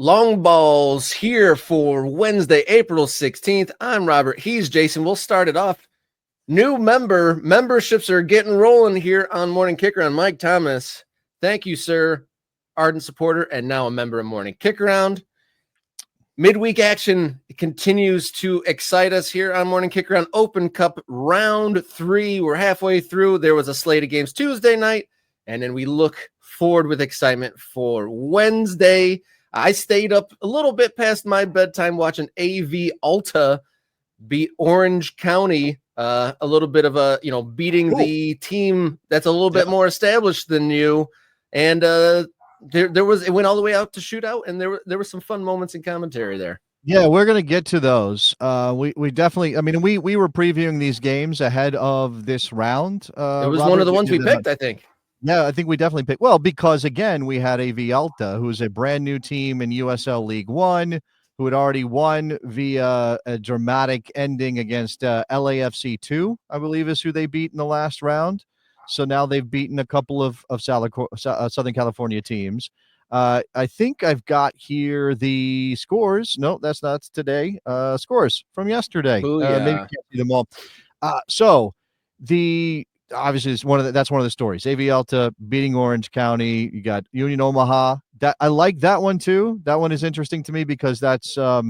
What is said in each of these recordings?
Long balls here for Wednesday, April 16th. I'm Robert. He's Jason. We'll start it off. New memberships are getting rolling here on Morning Kicker on Mike Thomas. Thank you, sir. Ardent supporter and now a member of Morning Kick Around. Midweek action continues to excite us here on Morning Kick Around. Open Cup round 3. We're halfway through. There was a slate of games Tuesday night, and then we look forward with excitement for Wednesday. I stayed up a little bit past my bedtime watching AV Alta beat Orange County. A little bit of a, beating the team that's a little bit more established than you. And it went all the way out to shootout, and there were some fun moments in commentary there. Yeah, we're going to get to those. We definitely, we were previewing these games ahead of this round. It was Robert, one of the ones we picked, I think. Yeah, I think we definitely picked. Well, because again, we had AV Alta, who's a brand new team in USL League One, who had already won via a dramatic ending against LAFC 2, I believe is who they beat in the last round. So now they've beaten a couple of Southern California teams. I think I've got here the scores. No, that's not today. Scores from yesterday. Ooh, yeah. Maybe you can't see them all. So obviously it's that's one of the stories. AV Alta beating Orange County. You got Union Omaha. That I like that one too. That one is interesting to me because that's a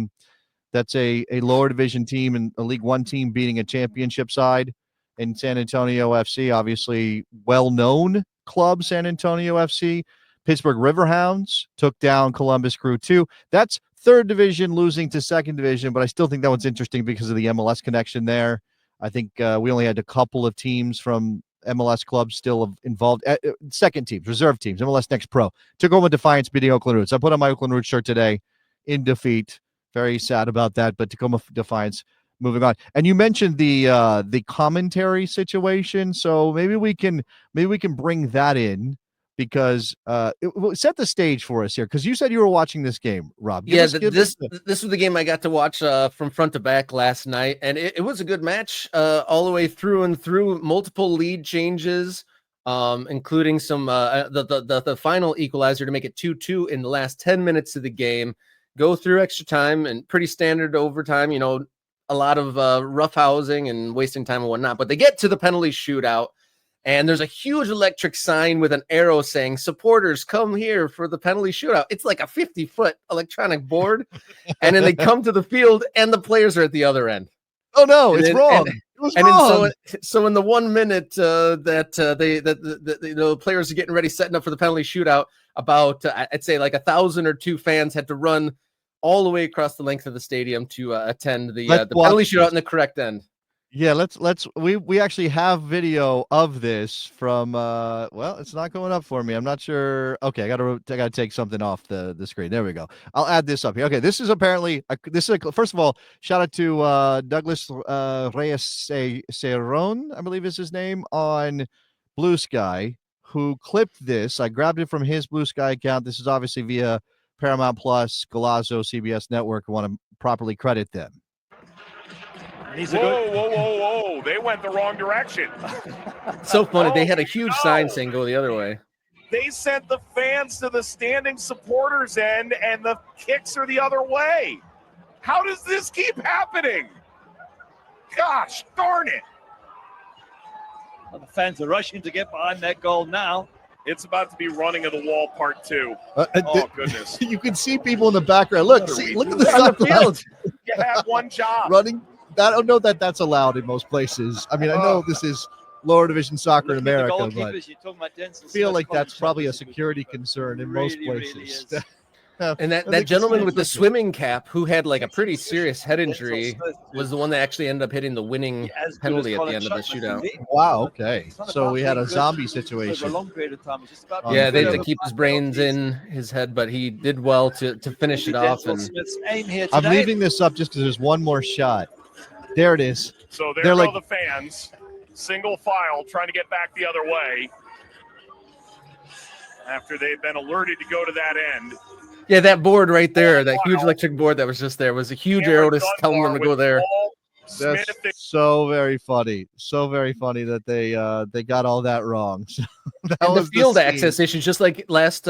lower division team and a League One team beating a championship side in San Antonio FC. Obviously, well-known club San Antonio FC. Pittsburgh Riverhounds took down Columbus Crew 2. That's third division losing to second division, but I still think that one's interesting because of the MLS connection there. I think we only had a couple of teams from MLS clubs still involved. Second teams, reserve teams, MLS Next Pro. Tacoma Defiance beating Oakland Roots. I put on my Oakland Roots shirt today in defeat. Very sad about that, but Tacoma Defiance moving on. And you mentioned the commentary situation, so maybe we can bring that in because set the stage for us here, because you said you were watching this game, Rob. This was the game I got to watch from front to back last night, and it was a good match all the way through and through. Multiple lead changes, including some the final equalizer to make it 2-2 in the last 10 minutes of the game. Go through extra time and pretty standard overtime. A lot of roughhousing and wasting time and whatnot. But they get to the penalty shootout. And there's a huge electric sign with an arrow saying, supporters, come here for the penalty shootout. It's like a 50-foot electronic board. And then they come to the field, and the players are at the other end. Oh, no, it's wrong. It was wrong. So in the 1 minute that the players are getting ready, setting up for the penalty shootout, about, I'd say like 1,000 or 2 fans had to run all the way across the length of the stadium to attend the penalty shootout in the correct end. Yeah, we actually have video of this from it's not going up for me. I'm not sure. Okay, I gotta take something off the screen. There we go. I'll add this up here. Okay, this is apparently first of all, shout out to Douglas Reyes Cerrone, I believe is his name, on Blue Sky, who clipped this. I grabbed it from his Blue Sky account. This is obviously via Paramount Plus, Golazo, CBS Network. I want to properly credit them. Whoa. They went the wrong direction. So funny. They had a huge sign saying go the other way. They sent the fans to the standing supporters end, and the kicks are the other way. How does this keep happening? Gosh darn it. Well, the fans are rushing to get behind that goal now. It's about to be running of the wall part 2. Goodness. You can see people in the background. Look at the on the field. You have one job. Running. I don't know that that's allowed in most places. I mean, I know this is lower division soccer in America, but I feel like that's probably a security concern in most places. Really and that gentleman with the swimming cap who had like a pretty serious head injury was the one that actually ended up hitting the winning penalty at the end of the shootout. Wow, okay. So we had a zombie situation. Yeah, they had to keep his brains in his head, but he did well to finish it off. And I'm leaving this up just because there's one more shot. There it is. So there go the fans, single file, trying to get back the other way after they've been alerted to go to that end. Yeah, that board right there, that huge electric board that was just there, was a huge arrow to telling them to go there. Smith. That's so very funny. So very funny that they got all that wrong. So that And the was field scene. access issues, just like last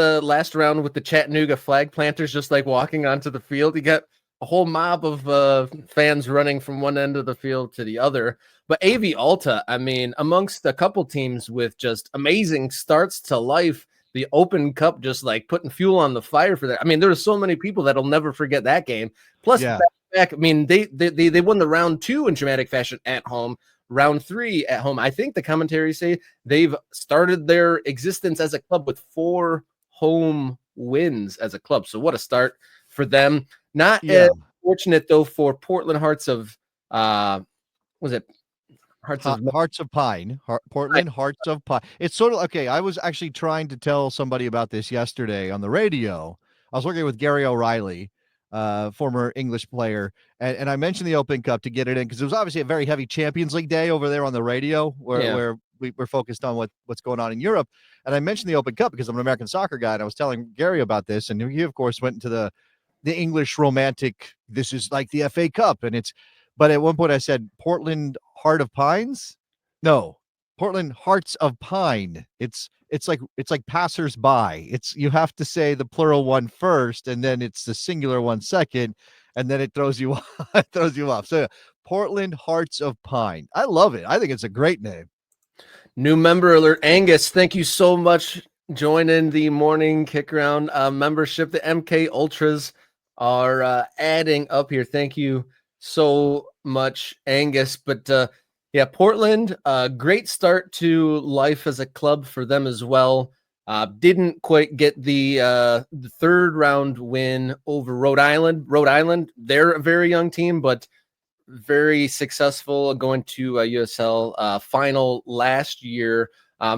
round with the Chattanooga flag planters, just like walking onto the field. You got a whole mob of fans running from one end of the field to the other. But AV Alta, I mean, amongst a couple teams with just amazing starts to life, the Open Cup just like putting fuel on the fire for that. I mean, there are so many people that'll never forget that game. Plus, Yeah. back, I mean, they won the round 2 in dramatic fashion at home. Round 3 at home. I think the commentaries say they've started their existence as a club with 4 home wins as a club. So what a start for them. Not as fortunate though for Portland Hearts of was it Hearts of Pine, Portland Hearts of Pine. It's sort of okay. I was actually trying to tell somebody about this yesterday on the radio. I was working with Gary O'Reilly, former English player, and I mentioned the Open Cup to get it in because it was obviously a very heavy Champions League day over there on the radio where we were focused on what's going on in Europe. And I mentioned the Open Cup because I'm an American soccer guy, and I was telling Gary about this, and he of course went into the English romantic. This is like the FA Cup, but at one point I said Portland Heart of Pines. No, Portland Hearts of Pine. It's like passers-by. You have to say the plural one first, and then it's the singular one second, and then it throws you off. So Portland Hearts of Pine. I love it. I think it's a great name. New member alert. Angus, thank you so much. Joining the morning kick around membership. The MK Ultras are adding up here. Thank you so much, Angus. But yeah, Portland, great start to life as a club for them as well. Didn't quite get the third round win over Rhode Island. Rhode Island, they're a very young team, but very successful going to USL final last year.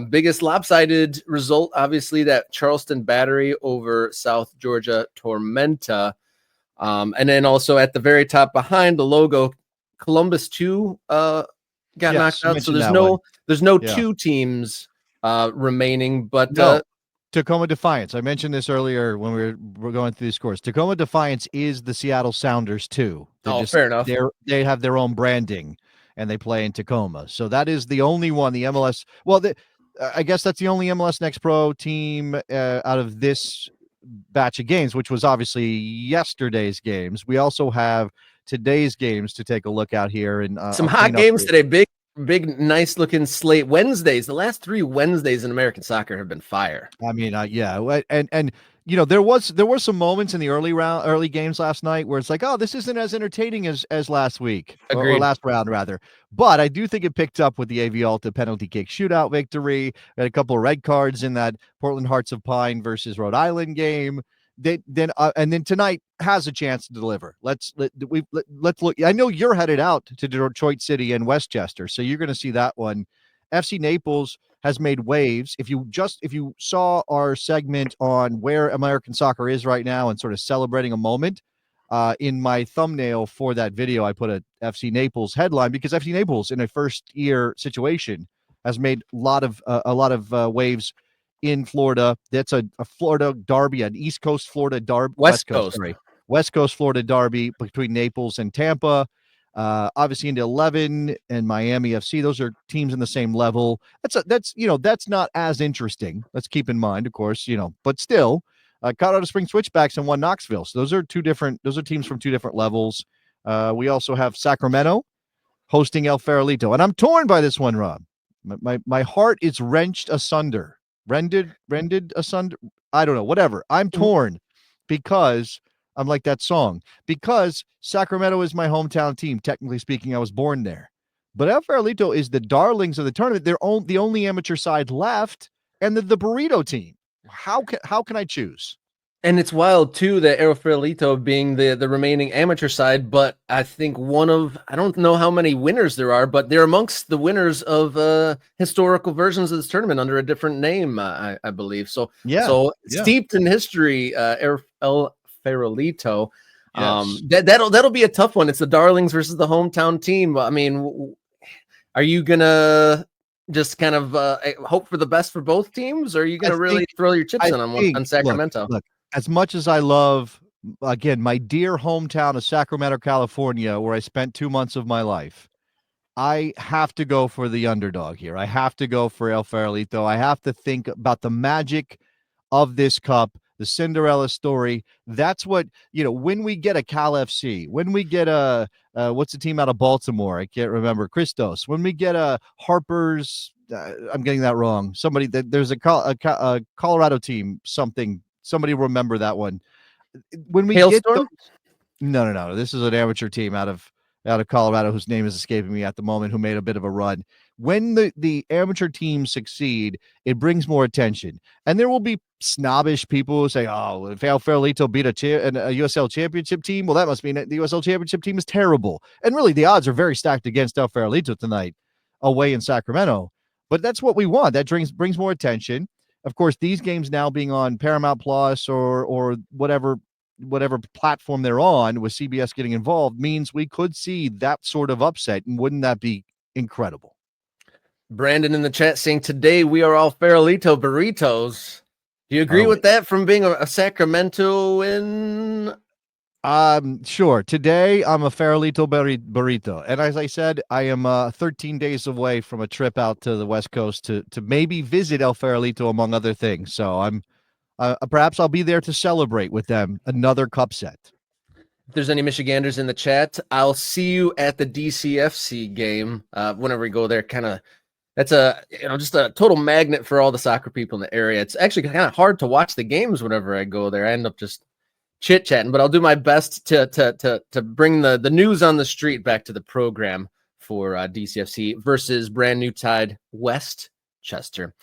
Biggest lopsided result, obviously, that Charleston Battery over South Georgia Tormenta. And then also at the very top behind the logo, Columbus 2 got knocked out. So there's no 2 teams remaining, but Tacoma Defiance. I mentioned this earlier when we were going through these scores. Tacoma Defiance is the Seattle Sounders too. Fair enough. They have their own branding and they play in Tacoma. So that is the only one, the MLS. Well, I guess that's the only MLS Next Pro team out of this batch of games, which was obviously yesterday's games. We also have today's games to take a look at here. And some hot games today. Big, nice looking slate. Wednesdays, the last 3 Wednesdays in American soccer have been fire. I mean, yeah, and you know, there were some moments in the early games last night where it's like, oh, this isn't as entertaining as last week or last round rather. But I do think it picked up with the AV Alta penalty kick shootout victory. Had a couple of red cards in that Portland Hearts of Pine versus Rhode Island game. And then tonight has a chance to deliver. Let's look. I know you're headed out to Detroit City and Westchester, so you're going to see that one. FC Naples has made waves. If you saw our segment on where American soccer is right now and sort of celebrating a moment, in my thumbnail for that video, I put a FC Naples headline because FC Naples in a first year situation has made a lot of waves in Florida. That's a Florida derby, an East Coast Florida derby, West Coast Florida derby between Naples and Tampa. Obviously into 11 and Miami FC. Those are teams in the same level. That's not as interesting. Let's keep in mind, of course, but still, Colorado Springs Switchbacks and one Knoxville. So those are teams from 2 different levels. We also have Sacramento hosting El Farolito, and I'm torn by this one, Rob. My heart is wrenched asunder. Rended asunder. I don't know, whatever. I'm torn because I'm like that song, because Sacramento is my hometown team. Technically speaking, I was born there, but El Farolito is the darlings of the tournament. They're the only amateur side left, and the burrito team. How can I choose? And it's wild too that El Farolito being the remaining amateur side, but I think I don't know how many winners there are, but they're amongst the winners of historical versions of this tournament under a different name, I believe. So steeped in history, El Farolito. Yes. That'll be a tough one. It's the darlings versus the hometown team. I mean, are you gonna just kind of hope for the best for both teams, or are you gonna really throw your chips in on Sacramento? Look, as much as I love again, my dear hometown of Sacramento, California, where I spent 2 months of my life. I have to go for the underdog here. I have to go for El Farolito. I have to think about the magic of this cup, the Cinderella story. That's what, when we get a Cal FC, when we get a, what's the team out of Baltimore? I can't remember. Christos. When we get a Harper's, I'm getting that wrong. There's a Colorado team, somebody remember that one. When we Hailstorm? No. This is an amateur team out of Colorado whose name is escaping me at the moment, who made a bit of a run. When the amateur teams succeed, it brings more attention. And there will be snobbish people who say, oh, if El Farolito beat a USL championship team, well, that must mean that the USL championship team is terrible. And really, the odds are very stacked against El Farolito tonight away in Sacramento. But that's what we want. That brings more attention. Of course, these games now being on Paramount Plus or whatever platform they're on, with CBS getting involved, means we could see that sort of upset. And wouldn't that be incredible? Brandon in the chat saying, today we are all Farolito burritos. Do you agree with that from being a Sacramento in? Sure. Today I'm a Farolito burrito. And as I said, I am 13 days away from a trip out to the West Coast to maybe visit El Farolito, among other things. So I'm perhaps I'll be there to celebrate with them another cup set. If there's any Michiganders in the chat, I'll see you at the DCFC game whenever we go there. That's just a total magnet for all the soccer people in the area. It's actually kind of hard to watch the games whenever I go there. I end up just chit-chatting, but I'll do my best to bring the news on the street back to the program for DCFC versus brand new tied Westchester.